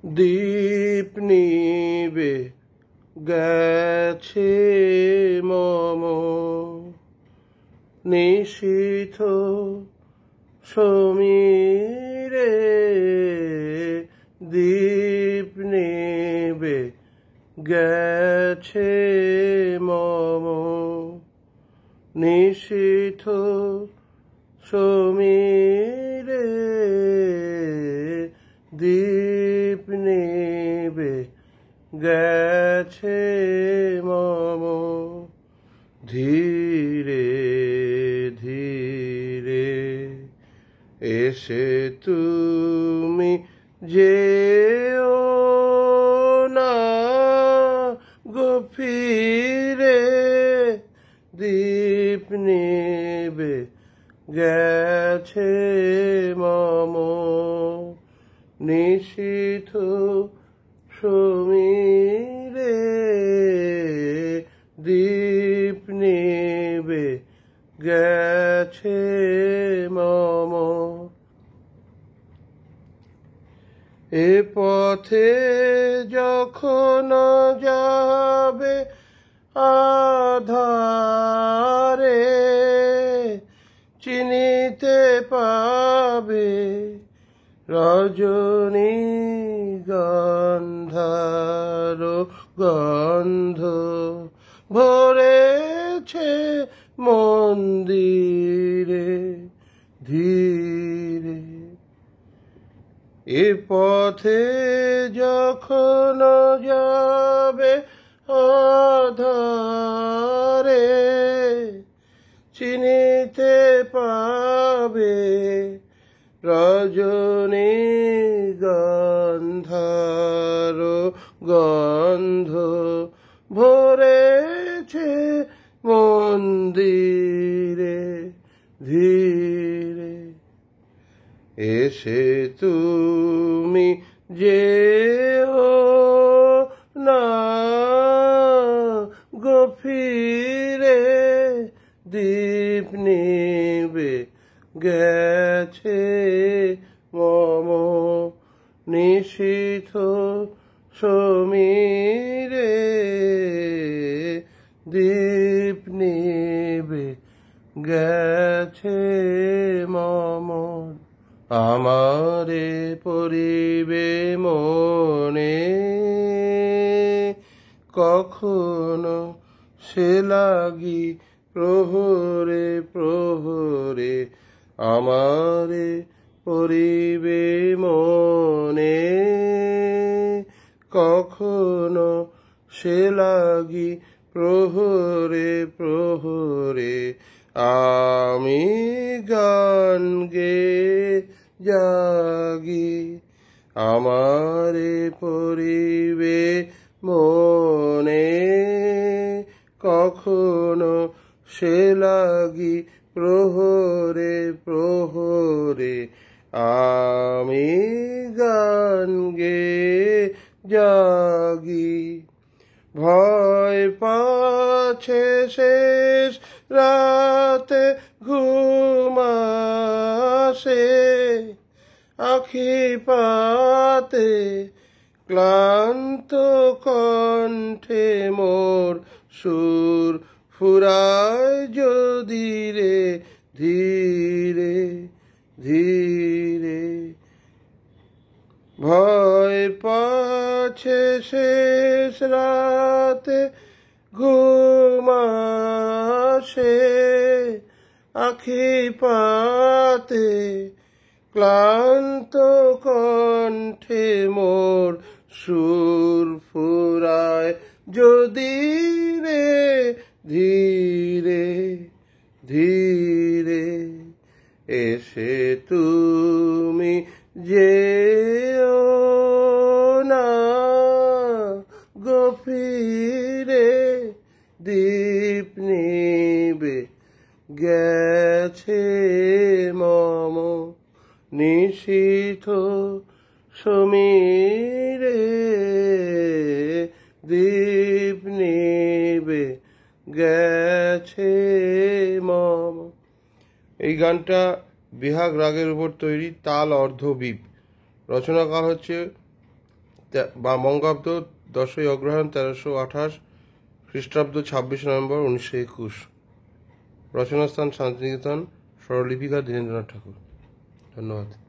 দীপ নিবে গেছে মম নিশীথ সমীরে। দীপ নিবে গেছে মম নিশীথ সমীরে। দীপ নিবে গেছে মম ধীরে ধীরে। এসে তুমি যেও না গো ফিরে। দীপ নিবে গেছে মম নিশীথ সমীরে। দীপ নিবে গেছে মম। এ পথে যখন যাবে আধারে, চিনিতে পাবে রজনীগন্ধার গন্ধ। ভরেছে মন্দিরে ধীরে। এ পথে যখন যাবে আধারে, চিনিতে পাবে রজনীগন্ধার গন্ধ। ভরেছে মন্দিরে ধীরে। এসে তুমি যেও না গো ফিরে। দীপ নিবে গেছে মম নিশীথ সমীরে। দীপ নিবে গেছে মম। আমারে পরিবে মনে কখনো সে লাগি প্রহরে প্রহরে। আমারে পরিবে মনে কখনো সে লাগি প্রহরে প্রহরে। আমি গান গেয়ে জাগি আমারে পরিবে মনে কখনো সে লাগি প্রহরে প্রহরে। আমি গান গেয়ে জাগি। ভয় পাছে শেষ রাতে ঘুম আসে, আখি পাতে ক্লান্ত কণ্ঠে মোর সুর ফুরায় যদি রে ধীরে ধীরে। ভয় পাছে শেষ রাতে ঘুম আসে, আখি পাতে ক্লান্ত কণ্ঠে মোর সুর ফুরায় যদি রে ধীরে ধীরে। এসে তুমি যেও না গো ফিরে। দীপ নিবে গেছে মম নিশীথ সমীরে। দীপ নিবে গেছে মম। এই গানটা বিহাগ রাগের উপর তৈরি, তাল অর্ধবীপ। রচনাকার হচ্ছে বা বঙ্গাব্দ 10ই অগ্রহায়ণ 1328, খ্রিস্টাব্দ 26 নভেম্বর 1921। রচনাস্থান শান্তিনিকেতন, স্বরলিপিকা দীনেন্দ্রনাথ ঠাকুর। ধন্যবাদ।